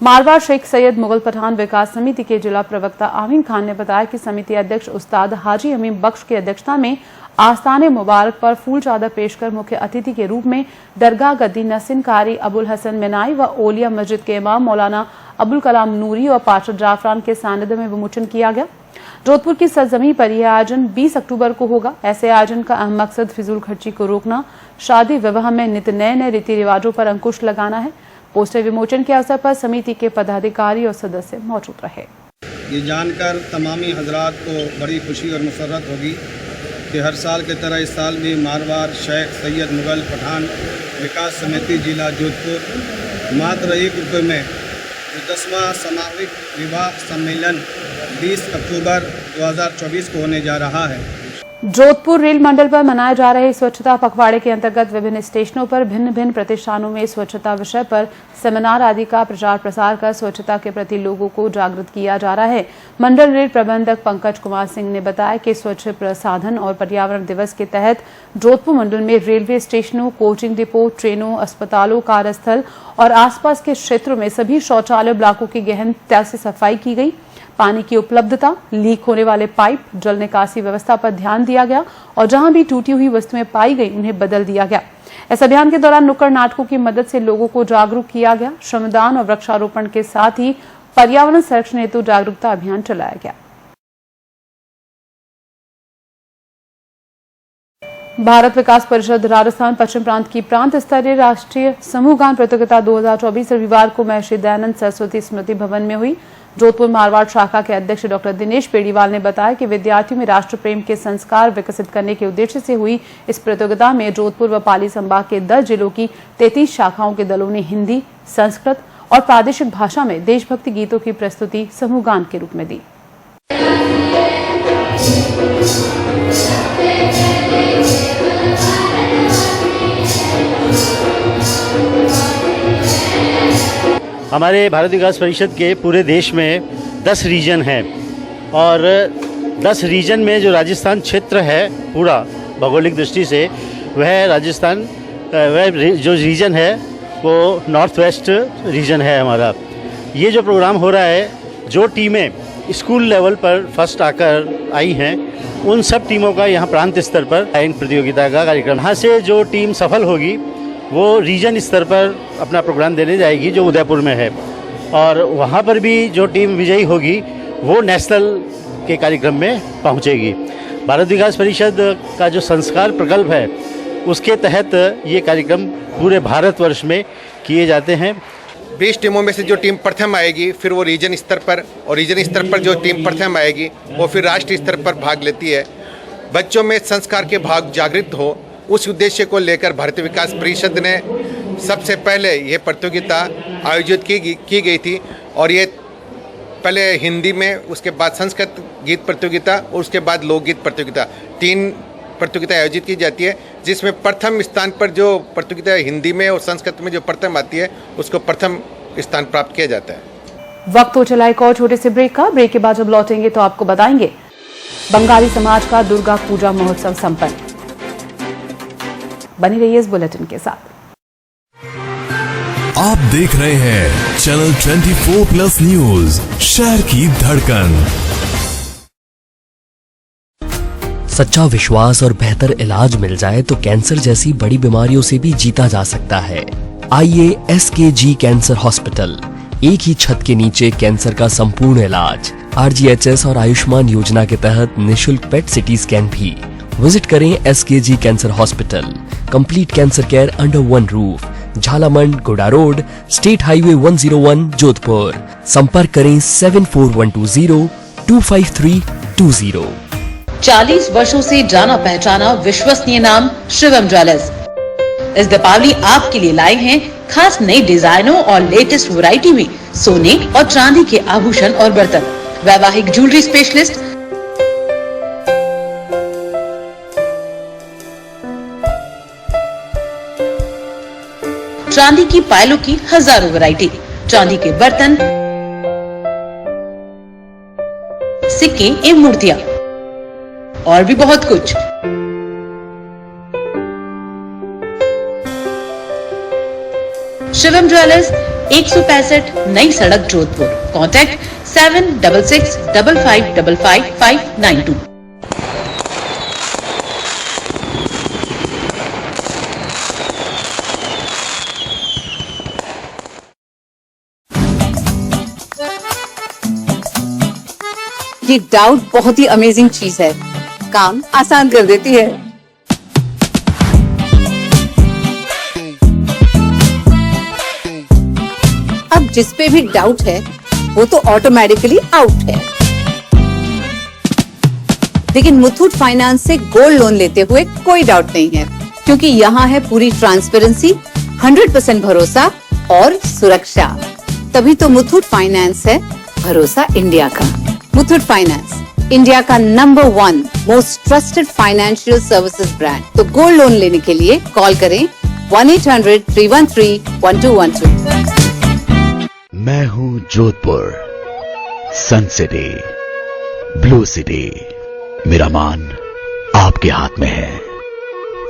मारवाड़ शेख सैयद मुगल पठान विकास समिति के जिला प्रवक्ता आमीन खान ने बताया कि समिति अध्यक्ष उस्ताद हाजी अमीन बख्श की अध्यक्षता में आस्ताने मुबारक पर फूल चादर पेश कर मुख्य अतिथि के रूप में दरगाह गद्दी नसीन कारी अबुल हसन मिनाई व ओलिया मस्जिद के इमाम मौलाना अबुल कलाम नूरी और पार्षद जाफरान के सानिध्य में विमोचन किया गया। जोधपुर की सरजमी पर यह आयोजन 20 अक्टूबर को होगा। ऐसे आयोजन का अहम मकसद फिजूल खर्ची को रोकना, शादी विवाह में नित नए नए रीति रिवाजों पर अंकुश लगाना है। पोस्टर विमोचन के अवसर पर समिति के पदाधिकारी और सदस्य मौजूद रहे। ये जानकर तमामी हजरात को बड़ी खुशी और मुसर्रत होगी कि हर साल की तरह इस साल भी मारवाड़ शेख सैयद मुगल पठान विकास समिति जिला जोधपुर मात्र ₹1 में 10वां सामूहिक विवाह सम्मेलन 20 अक्टूबर 2024 को होने जा रहा है। जोधपुर रेल मंडल पर मनाए जा रहे स्वच्छता पखवाड़े के अंतर्गत विभिन्न स्टेशनों पर भिन्न भिन्न प्रतिष्ठानों में स्वच्छता विषय पर सेमिनार आदि का प्रचार प्रसार कर स्वच्छता के प्रति लोगों को जागृत किया जा रहा है। मंडल रेल प्रबंधक पंकज कुमार सिंह ने बताया कि स्वच्छ प्रसाधन और पर्यावरण दिवस के तहत जोधपुर मंडल में रेलवे स्टेशनों, कोचिंग डिपो, ट्रेनों, अस्पतालों, कार्यस्थल और आसपास के क्षेत्रों में सभी शौचालय ब्लॉकों की गहनता से सफाई की गई। पानी की उपलब्धता, लीक होने वाले पाइप, जल निकासी व्यवस्था पर ध्यान दिया गया और जहां भी टूटी हुई वस्तुएं पाई गई उन्हें बदल दिया गया। इस अभियान के दौरान नुक्कड़ नाटकों की मदद से लोगों को जागरूक किया गया। श्रमदान और वृक्षारोपण के साथ ही पर्यावरण संरक्षण हेतु जागरूकता अभियान चलाया गया। भारत विकास परिषद राजस्थान पश्चिम प्रांत की प्रांत स्तरीय राष्ट्रीय समूह गान प्रतियोगिता 2024 रविवार को महर्षि दयानंद सरस्वती स्मृति भवन में हुई। जोधपुर मारवाड़ शाखा के अध्यक्ष डॉक्टर दिनेश पेड़ीवाल ने बताया कि विद्यार्थियों में राष्ट्र प्रेम के संस्कार विकसित करने के उद्देश्य से हुई इस प्रतियोगिता में जोधपुर व पाली संभाग के 10 जिलों की 33 शाखाओं के दलों ने हिंदी, संस्कृत और प्रादेशिक भाषा में देशभक्ति गीतों की प्रस्तुति समूह गान के रूप में दी। हमारे भारत विकास परिषद के पूरे देश में 10 रीजन हैं और 10 रीजन में जो राजस्थान क्षेत्र है पूरा भौगोलिक दृष्टि से वह राजस्थान वह जो रीजन है वो नॉर्थ वेस्ट रीजन है हमारा। ये जो प्रोग्राम हो रहा है, जो टीमें स्कूल लेवल पर फर्स्ट आकर आई हैं उन सब टीमों का यहाँ प्रांत स्तर पर गायन प्रतियोगिता का कार्यक्रम। यहाँ से जो टीम सफल होगी वो रीजन स्तर पर अपना प्रोग्राम देने जाएगी जो उदयपुर में है और वहाँ पर भी जो टीम विजयी होगी वो नेशनल के कार्यक्रम में पहुँचेगी। भारत विकास परिषद का जो संस्कार प्रकल्प है उसके तहत ये कार्यक्रम पूरे भारतवर्ष में किए जाते हैं। 20 टीमों में से जो टीम प्रथम आएगी फिर वो रीजन स्तर पर और रीजन स्तर पर जो टीम प्रथम आएगी वो फिर राष्ट्रीय स्तर पर भाग लेती है। बच्चों में संस्कार के भाग जागृत हो उस उद्देश्य को लेकर भारतीय विकास परिषद ने सबसे पहले ये प्रतियोगिता आयोजित की गई थी और ये पहले हिंदी में, उसके बाद संस्कृत गीत प्रतियोगिता और उसके बाद लोकगीत प्रतियोगिता 3 प्रतियोगिता आयोजित की जाती है, जिसमें प्रथम स्थान पर जो प्रतियोगिता हिंदी में और संस्कृत में जो प्रथम आती है उसको प्रथम स्थान प्राप्त किया जाता है। वक्त हो चला एक और छोटे से ब्रेक का। ब्रेक के बाद जब लौटेंगे तो आपको बताएंगे बंगाली समाज का दुर्गा पूजा महोत्सव संपन्न। बनी रहिए इस बुलेटिन के साथ। आप देख रहे हैं चैनल 24+ न्यूज, शहर की धड़कन। सच्चा विश्वास और बेहतर इलाज मिल जाए तो कैंसर जैसी बड़ी बीमारियों से भी जीता जा सकता है। आइए SKG कैंसर हॉस्पिटल, एक ही छत के नीचे कैंसर का संपूर्ण इलाज। RGHS और आयुष्मान योजना के तहत निशुल्क पेट सिटी स्कैन भी। विजिट करें SKG cancer hospital, complete cancer care under one roof, Jhalamand, गोडा रोड, स्टेट हाईवे 101 जोधपुर। संपर्क करें 74120 25320। 40 वर्षों से जाना पहचाना विश्वसनीय नाम शिवम ज्वेलर्स। इस दीपावली आपके लिए लाए हैं खास नए डिजाइनों और लेटेस्ट वैरायटी में सोने और चांदी के आभूषण और बर्तन। वैवाहिक ज्वेलरी स्पेशलिस्ट चांदी की पायलों की हजारों वैरायटी, चांदी के बर्तन, सिक्के एवं मूर्तियां और भी बहुत कुछ। शिवम ज्वेलर्स 165 नई सड़क जोधपुर। कॉन्टैक्ट 7665555592। ये डाउट बहुत ही अमेजिंग चीज है, काम आसान कर देती है। अब जिस पे भी डाउट है वो तो ऑटोमेटिकली आउट है। लेकिन मुथूट फाइनेंस से गोल्ड लोन लेते हुए कोई डाउट नहीं है, क्योंकि यहाँ है पूरी ट्रांसपेरेंसी, 100% भरोसा और सुरक्षा। तभी तो मुथूट फाइनेंस है भरोसा इंडिया का। मुथूट फाइनेंस, इंडिया का number 1 most trusted financial services brand. तो गोल्ड लोन लेने के लिए कॉल करें 1-800-313-1212। मैं हूं जोधपुर, सन सिटी, ब्लू सिटी। मेरा मान आपके हाथ में है,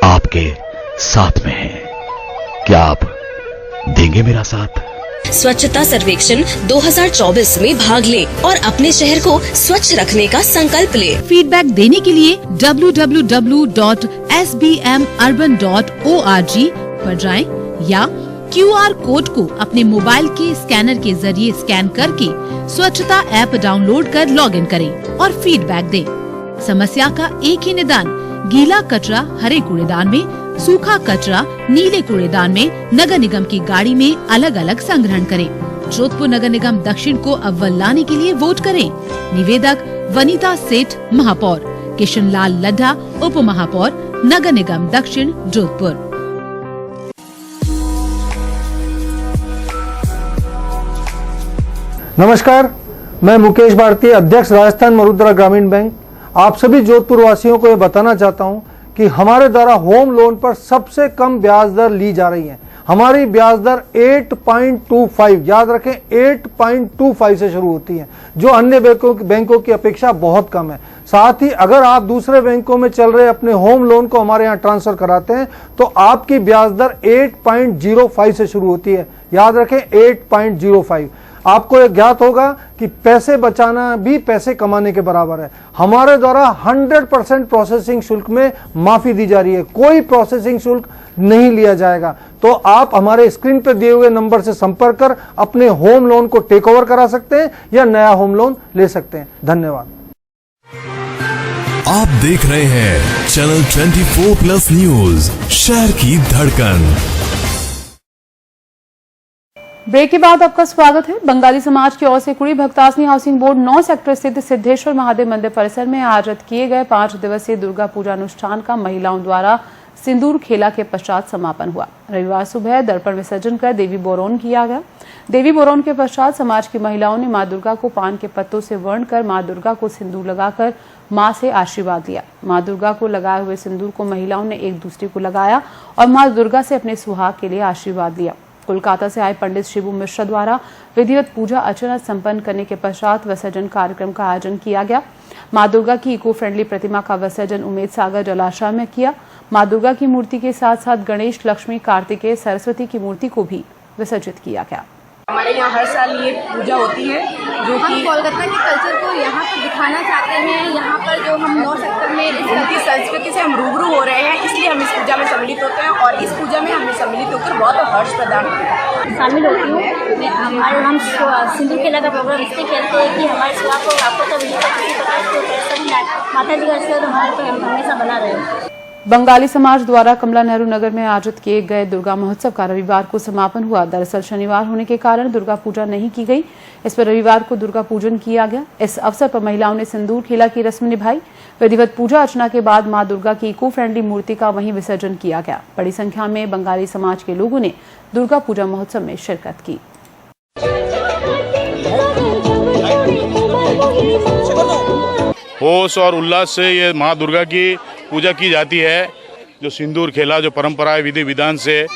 आपके साथ में है। क्या आप देंगे मेरा साथ? स्वच्छता सर्वेक्षण 2024 में भाग ले और अपने शहर को स्वच्छ रखने का संकल्प ले। फीडबैक देने के लिए www.sbmurban.org पर जाएं या QR कोड को अपने मोबाइल के स्कैनर के जरिए स्कैन करके स्वच्छता ऐप डाउनलोड कर लॉगिन करें और फीडबैक दें। समस्या का एक ही निदान, गीला कचरा हरे कूड़ेदान में, सूखा कचरा नीले कूड़ेदान में नगर निगम की गाड़ी में अलग अलग संग्रहण करें। जोधपुर नगर निगम दक्षिण को अव्वल लाने के लिए वोट करें। निवेदक वनीता सेठ महापौर, किशन लाल लड्ढा उप महापौर, नगर निगम दक्षिण जोधपुर। नमस्कार, मैं मुकेश भारती, अध्यक्ष राजस्थान मरुद्रा ग्रामीण बैंक। आप सभी जोधपुर वासियों को ये बताना चाहता हूं कि हमारे द्वारा होम लोन पर सबसे कम ब्याज दर ली जा रही है। हमारी ब्याज दर 8.25, याद रखें 8.25 से शुरू होती है, जो अन्य बैंकों की अपेक्षा बहुत कम है। साथ ही अगर आप दूसरे बैंकों में चल रहे अपने होम लोन को हमारे यहाँ ट्रांसफर कराते हैं तो आपकी ब्याज दर 8.05 से शुरू होती है, याद रखें 8.05। आपको यह ज्ञात होगा कि पैसे बचाना भी पैसे कमाने के बराबर है। हमारे द्वारा 100% प्रोसेसिंग शुल्क में माफी दी जा रही है, कोई प्रोसेसिंग शुल्क नहीं लिया जाएगा। तो आप हमारे स्क्रीन पर दिए हुए नंबर से संपर्क कर अपने होम लोन को टेक ओवर करा सकते हैं या नया होम लोन ले सकते हैं। धन्यवाद। आप देख रहे हैं चैनल 24+ न्यूज, शहर की धड़कन। ब्रेक के बाद आपका स्वागत है। बंगाली समाज की ओर से कुड़ी भक्तासनी हाउसिंग बोर्ड 9 सेक्टर स्थित सिद्धेश्वर महादेव मंदिर परिसर में आयोजित किए गए 5 दिवसीय दुर्गा पूजा अनुष्ठान का महिलाओं द्वारा सिंदूर खेला के पश्चात समापन हुआ। रविवार सुबह दर्पण विसर्जन कर देवी बोरोन किया गया। देवी बोरोन के पश्चात समाज की महिलाओं ने मां दुर्गा को पान के पत्तों से वर्ण कर मां दुर्गा को सिंदूर लगाकर मां से आशीर्वाद लिया। मां दुर्गा को लगाए हुए सिंदूर को महिलाओं ने एक दूसरे को लगाया और मां दुर्गा से अपने सुहाग के लिए आशीर्वाद लिया। कोलकाता से आए पंडित शिबू मिश्रा द्वारा विधिवत पूजा अर्चना संपन्न करने के पश्चात विसर्जन कार्यक्रम का आयोजन किया गया। मां दुर्गा की इको फ्रेंडली प्रतिमा का विसर्जन उमेद सागर जलाशय में किया। मां दुर्गा की मूर्ति के साथ साथ गणेश, लक्ष्मी, कार्तिकेय, सरस्वती की मूर्ति को भी विसर्जित किया गया। हमारे यहाँ हर साल ये पूजा होती है, जो कि कोलकाता के कल्चर को यहाँ पर दिखाना चाहते हैं। यहाँ पर जो हम 9 सेक्टर में उनकी संस्कृति से हम रूबरू हो रहे हैं, इसलिए हम इस पूजा में सम्मिलित होते हैं और इस पूजा में हमें सम्मिलित होकर बहुत हर्ष प्रदान शामिल होती हूँ। हमारे हम सिंदूर खेला का प्रोग्राम इसलिए खेलते हैं कि हमारे सुहाग को आपको तो किसी प्रकार से माता जी का आशीर्वाद हमारे पर हमेशा बना रहे। बंगाली समाज द्वारा कमला नेहरू नगर में आयोजित किए गए दुर्गा महोत्सव का रविवार को समापन हुआ। दरअसल शनिवार होने के कारण दुर्गा पूजा नहीं की गई। इस पर रविवार को दुर्गा पूजन किया गया। इस अवसर पर महिलाओं ने सिंदूर खेला की रस्म निभाई। विधिवत पूजा अर्चना के बाद मां दुर्गा की इको फ्रेंडली मूर्ति का वहीं विसर्जन किया गया। बड़ी संख्या में बंगाली समाज के लोगों ने दुर्गा पूजा महोत्सव में शिरकत की। होश और उल्लास से ये माँ दुर्गा की पूजा की जाती है। जो सिंदूर खेला, जो परंपराएं विधि विधान से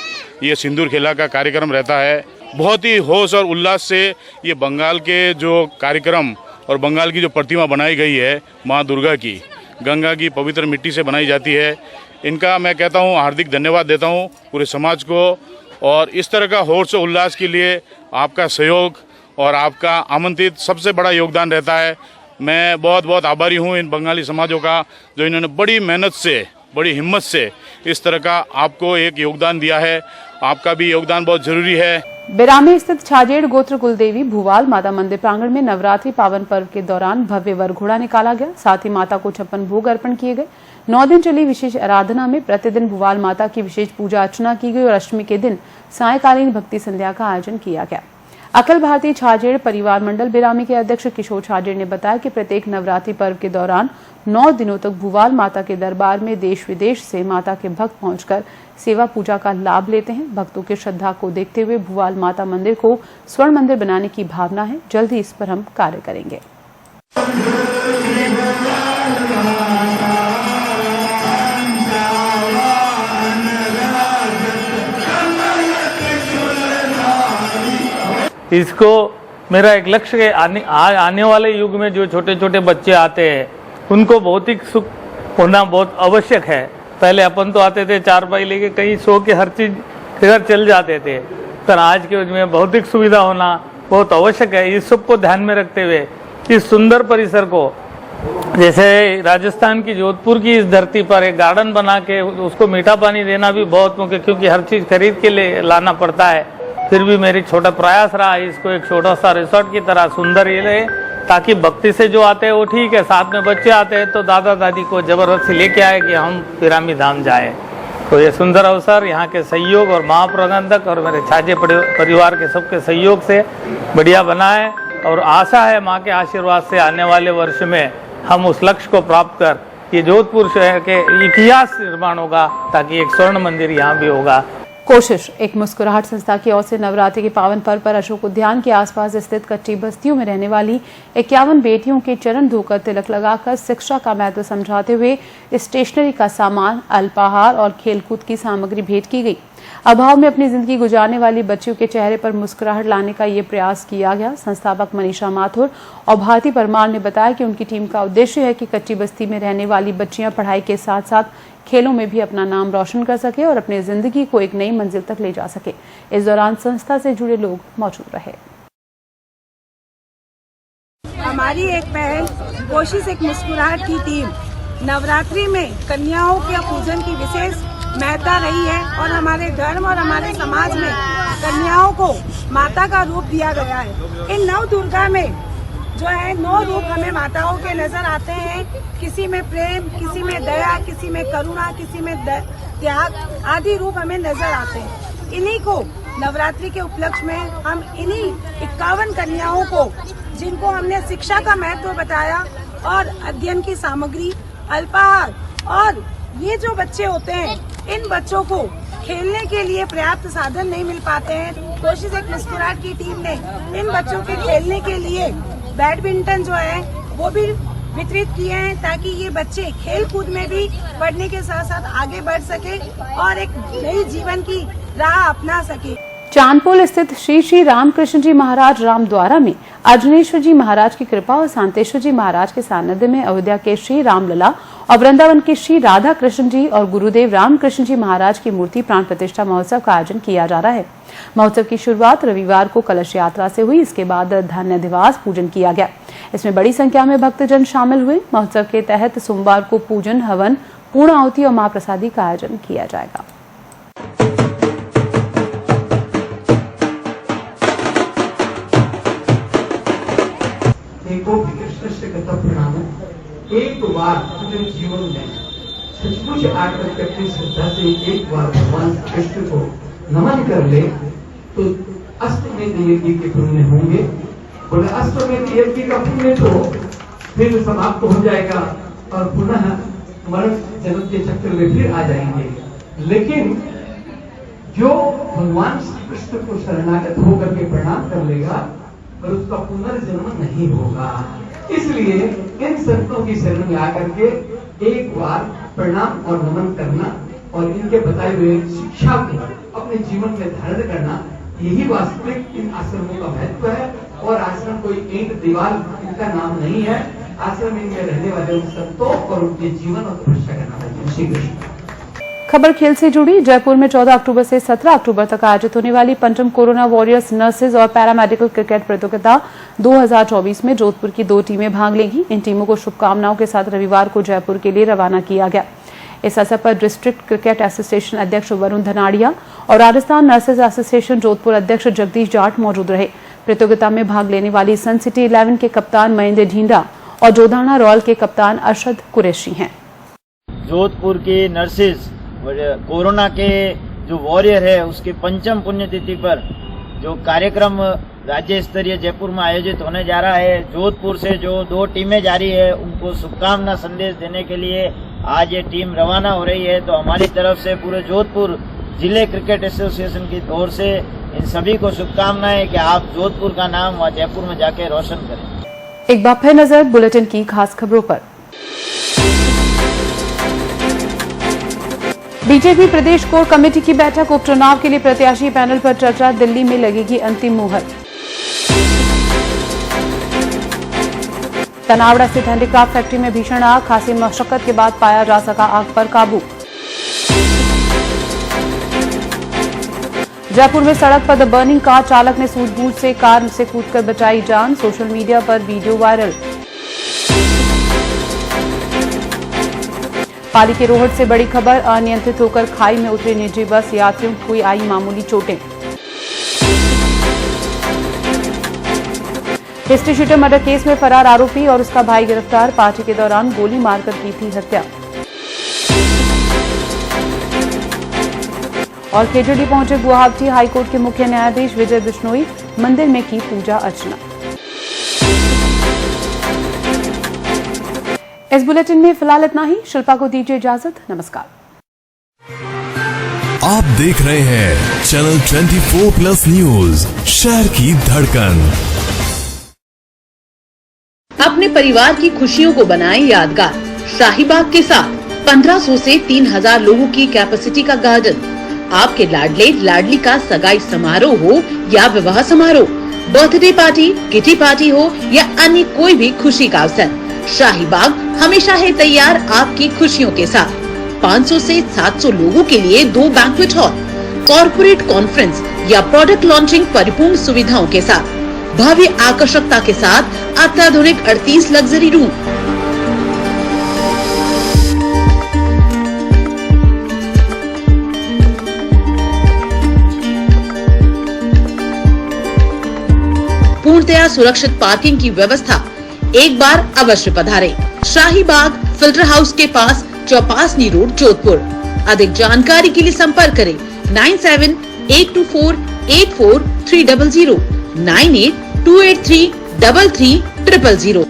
ये सिंदूर खेला का कार्यक्रम रहता है, बहुत ही होश और उल्लास से ये बंगाल के जो कार्यक्रम और बंगाल की जो प्रतिमा बनाई गई है माँ दुर्गा की, गंगा की पवित्र मिट्टी से बनाई जाती है। इनका मैं कहता हूँ हार्दिक धन्यवाद देता हूँ पूरे समाज को। और इस तरह का होश और उल्लास के लिए आपका सहयोग और आपका आमंत्रित सबसे बड़ा योगदान रहता है। मैं बहुत बहुत आभारी हूँ इन बंगाली समाजों का, जो इन्होंने बड़ी मेहनत से, बड़ी हिम्मत से इस तरह का आपको एक योगदान दिया है। आपका भी योगदान बहुत जरूरी है। बिरामी स्थित छाजेड़ गोत्र कुलदेवी भूवाल माता मंदिर प्रांगण में नवरात्रि पावन पर्व के दौरान भव्य वरघोड़ा निकाला गया। साथ ही माता को 56 भोग अर्पण किए गए। 9 दिन चली विशेष आराधना में प्रतिदिन भूवाल माता की विशेष पूजा अर्चना की गई और अष्टमी के दिन सायंकालीन भक्ति संध्या का आयोजन किया गया। अखिल भारतीय छाजेड़ परिवार मंडल बिरामी के अध्यक्ष किशोर छाजेड़ ने बताया कि प्रत्येक नवरात्रि पर्व के दौरान 9 दिनों तक भूवाल माता के दरबार में देश विदेश से माता के भक्त पहुंचकर सेवा पूजा का लाभ लेते हैं। भक्तों की श्रद्धा को देखते हुए भूवाल माता मंदिर को स्वर्ण मंदिर बनाने की भावना है। जल्द ही इस पर हम कार्य करेंगे। इसको मेरा एक लक्ष्य है, आने वाले युग में जो छोटे छोटे बच्चे आते हैं उनको भौतिक सुख होना बहुत आवश्यक है। पहले अपन तो आते थे चारपाई लेके कहीं सो के हर चीज घर चल जाते थे, पर आज के युग में भौतिक सुविधा होना बहुत आवश्यक है। इस सब को ध्यान में रखते हुए इस सुंदर परिसर को, जैसे राजस्थान की जोधपुर की इस धरती पर एक गार्डन बना के उसको मीठा पानी देना भी बहुत मुख्य, क्योंकि हर चीज खरीद के ले लाना पड़ता है। फिर भी मेरी छोटा प्रयास रहा इसको एक छोटा सा रिसोर्ट की तरह सुंदर ये रहे, ताकि भक्ति से जो आते हैं वो ठीक है, साथ में बच्चे आते हैं तो दादा दादी को जबरदस्ती लेके आए कि हम पिरामिड धाम जाए। तो ये सुंदर अवसर यहाँ के सहयोग और महाप्रबंधक और मेरे छाजे परिवार के सबके सहयोग से बढ़िया बना है। और आशा है माँ के आशीर्वाद से आने वाले वर्ष में हम उस लक्ष्य को प्राप्त कर ये जोधपुर शहर के इतिहास निर्माण होगा, ताकि एक स्वर्ण मंदिर यहाँ भी होगा। कोशिश एक मुस्कुराहट संस्था की ओर से नवरात्रि के पावन पर्व पर अशोक उद्यान के आसपास स्थित कच्ची बस्तियों में रहने वाली 51 बेटियों के चरण धोकर तिलक लगाकर शिक्षा का महत्व समझाते हुए स्टेशनरी का सामान, अल्पाहार और खेलकूद की सामग्री भेंट की गई। अभाव में अपनी जिंदगी गुजारने वाली बच्चियों के चेहरे पर मुस्कुराहट लाने का ये प्रयास किया गया। संस्थापक मनीषा माथुर और भारती परमार ने बताया कि उनकी टीम का उद्देश्य है कि कच्ची बस्ती में रहने वाली बच्चियां पढ़ाई के साथ साथ खेलों में भी अपना नाम रोशन कर सके और अपनी जिंदगी को एक नई मंजिल तक ले जा सके। इस दौरान संस्था से जुड़े लोग मौजूद रहे। हमारी एक पहल कोशिश एक मुस्कुराहट की टीम नवरात्रि में कन्याओं के पूजन की विशेष महत्ता रही है और हमारे धर्म और हमारे समाज में कन्याओं को माता का रूप दिया गया है। इन नव दुर्गा में जो है 9 रूप हमें माताओं के नजर आते हैं। किसी में प्रेम, किसी में दया, किसी में करुणा, किसी में त्याग आदि रूप हमें नजर आते हैं। इन्हीं को नवरात्रि के उपलक्ष्य में हम इन्हीं 51 कन्याओं को, जिनको हमने शिक्षा का महत्व बताया और अध्ययन की सामग्री, अल्पाहार, और ये जो बच्चे होते हैं इन बच्चों को खेलने के लिए पर्याप्त साधन नहीं मिल पाते हैं। कोशिश एक मुस्कुराहट की टीम ने इन बच्चों के खेलने के लिए बैडमिंटन जो है वो भी वितरित किए हैं, ताकि ये बच्चे खेल कूद में भी पढ़ने के साथ साथ आगे बढ़ सके और एक नई जीवन की राह अपना सके। चांदपोल स्थित श्री श्री रामकृष्ण जी महाराज रामद्वारा में अजनेश्वर जी महाराज की कृपा और शांतेश्वर जी महाराज के सानिध्य में अयोध्या के श्री रामलला और वृंदावन के श्री राधा कृष्ण जी और गुरुदेव रामकृष्ण जी महाराज की मूर्ति प्राण प्रतिष्ठा महोत्सव का आयोजन किया जा रहा है। महोत्सव की शुरुआत रविवार को कलश यात्रा से हुई। इसके बाद धन्य दिवस पूजन किया गया। इसमें बड़ी संख्या में भक्तजन शामिल हुए। महोत्सव के तहत सोमवार को पूजन, हवन, पूर्ण आहुति और महाप्रसादी का आयोजन किया जाएगा। एक बार अपने जीवन में सचमुच आकर के अपनी श्रद्धा से एक बार भगवान कृष्ण को नमन कर ले तो अश्वमेध यज्ञ के पुण्य होंगे। बोले अश्वमेध यज्ञ का पुण्य तो फिर समाप्त हो जाएगा और पुनः मरण जन्म के चक्कर में फिर आ जाएंगे, लेकिन जो भगवान श्री कृष्ण को शरणागत होकर के प्रणाम कर लेगा पर उसका पुनर्जन्म नहीं होगा। इसलिए इन संतों की शरण में आकर के एक बार प्रणाम और नमन करना और इनके बताए हुए शिक्षा को अपने जीवन में धारण करना, यही वास्तविक इन आश्रमों का महत्व है। और आश्रम कोई ईंट दीवार इनका नाम नहीं है, आश्रम इनमें रहने वाले उन संतों और उनके जीवन और तपस्या करना है। श्री कृष्ण। खबर खेल से जुड़ी। जयपुर में 14 अक्टूबर से 17 अक्टूबर तक आयोजित होने वाली पंचम कोरोना वॉरियर्स नर्सेज और पैरामेडिकल क्रिकेट प्रतियोगिता 2024 में जोधपुर की 2 टीमें भाग लेंगी। इन टीमों को शुभकामनाओं के साथ रविवार को जयपुर के लिए रवाना किया गया। इस अवसर पर डिस्ट्रिक्ट क्रिकेट एसोसिएशन अध्यक्ष वरुण धनाड़िया और राजस्थान नर्सेज एसोसिएशन जोधपुर अध्यक्ष जगदीश जाट मौजूद रहे। प्रतियोगिता में भाग लेने वाली सन सिटी 11 के कप्तान महेंद्र ढींडा और जोधाना रॉयल के कप्तान अरशद कुरैशी हैं। जोधपुर के नर्सेज कोरोना के जो वॉरियर है उसके पंचम पुण्यतिथि पर जो कार्यक्रम राज्य स्तरीय जयपुर में आयोजित होने जा रहा है, जोधपुर से जो 2 टीमें जा रही है उनको शुभकामना संदेश देने के लिए आज ये टीम रवाना हो रही है। तो हमारी तरफ से पूरे जोधपुर जिले क्रिकेट एसोसिएशन की ओर से इन सभी को शुभकामनाएं कि आप जोधपुर का नाम वहाँ जयपुर में जाके रोशन करें। एक बार फिर नजर बुलेटिन की खास खबरों पर। बीजेपी प्रदेश कोर कमेटी की बैठक, उपचुनाव के लिए प्रत्याशी पैनल पर चर्चा, दिल्ली में लगेगी अंतिम मुहर। तनावड़ा स्थित हैंडीक्राफ्ट फैक्ट्री में भीषण आग, खासी मशक्कत के बाद पाया जा सका आग पर काबू। जयपुर में सड़क पर द बर्निंग कार, चालक ने सूझबूझ से कार से कूदकर बचाई जान, सोशल मीडिया पर वीडियो वायरल। पाली के रोहट से बड़ी खबर, अनियंत्रित होकर खाई में उतरी निजी बस, यात्रियों को हुई आई मामूली चोटें। हिस्ट्री शूटर मर्डर केस में फरार आरोपी और उसका भाई गिरफ्तार, पार्टी के दौरान गोली मारकर की थी हत्या। और केजड़ी पहुंचे गुवाहाटी हाईकोर्ट के मुख्य न्यायाधीश विजय बिश्नोई, मंदिर में की पूजा अर्चना। इस बुलेटिन में फिलहाल इतना ही। शिल्पा को दीजिए इजाजत। नमस्कार। आप देख रहे हैं चैनल 24+ न्यूज, शहर की धड़कन। अपने परिवार की खुशियों को बनाएं यादगार। शाहीबाग के साथ 1500 से 3000 लोगों की कैपेसिटी का गार्डन। आपके लाडले लाडली का सगाई समारोह हो या विवाह समारोह, बर्थडे पार्टी, किटी पार्टी हो या अन्य कोई भी खुशी का अवसर, शाहीबाग हमेशा है तैयार आपकी खुशियों के साथ। 500 से 700 लोगों के लिए 2 बैंक्वेट हॉल, कॉर्पोरेट कॉन्फ्रेंस या प्रोडक्ट लॉन्चिंग परिपूर्ण सुविधाओं के साथ, भव्य आकर्षकता के साथ अत्याधुनिक 38 लग्जरी रूम। पूर्णतया सुरक्षित पार्किंग की व्यवस्था, एक बार अवश्य पधारें। शाहीबाग फिल्टर हाउस के पास, चौपासनी रोड, जोधपुर। अधिक जानकारी के लिए संपर्क करें 9782484300, 9828333300।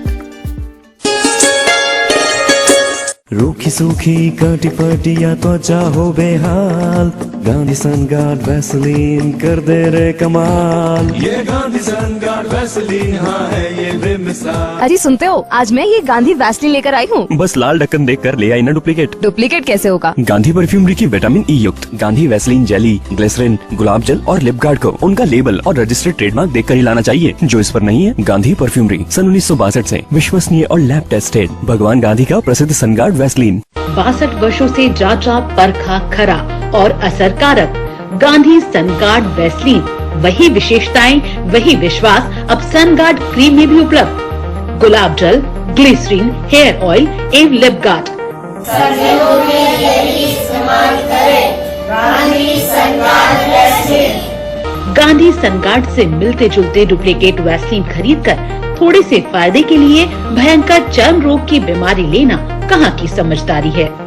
रूखी सूखी काटी पटिया त्वचा हो बेहाल, गांधी सनगार्ड वैसलीन कर दे रे कमाल। ये गांधी सनगार्ड वैसलीन, हाँ है ये बेमिसाल। अरे सुनते हो, आज मैं ये गांधी वैसलीन लेकर आई हूँ। बस लाल ढक्कन देख कर ले आई ना डुप्लीकेट। डुप्लीकेट कैसे होगा? गांधी परफ्यूमरी की विटामिन ई युक्त गांधी वैसलीन जेली, ग्लिसरीन, गुलाब जल और लिप गार्ड को उनका लेबल और रजिस्टर्ड ट्रेडमार्क देख कर ही लाना चाहिए। जो इस पर नहीं है, गांधी परफ्यूमरी सन 1962 से विश्वसनीय और लैब टेस्टेड भगवान गांधी का प्रसिद्ध सनगार्ड वैसलीन। 62 वर्षों से जांचा परखा खरा और असरकारक गांधी सनगार्ड वैसलीन, वही विशेषताएं, वही विश्वास अब सनगार्ड क्रीम में भी उपलब्ध। गुलाब जल, ग्लिसरीन, हेयर ऑयल एवं लिप गार्ड। गांधी सनगार्ड से मिलते जुलते डुप्लीकेट वैसलीन खरीद कर थोड़े से फायदे के लिए भयंकर चर्म रोग की बीमारी लेना कहाँ की समझदारी है।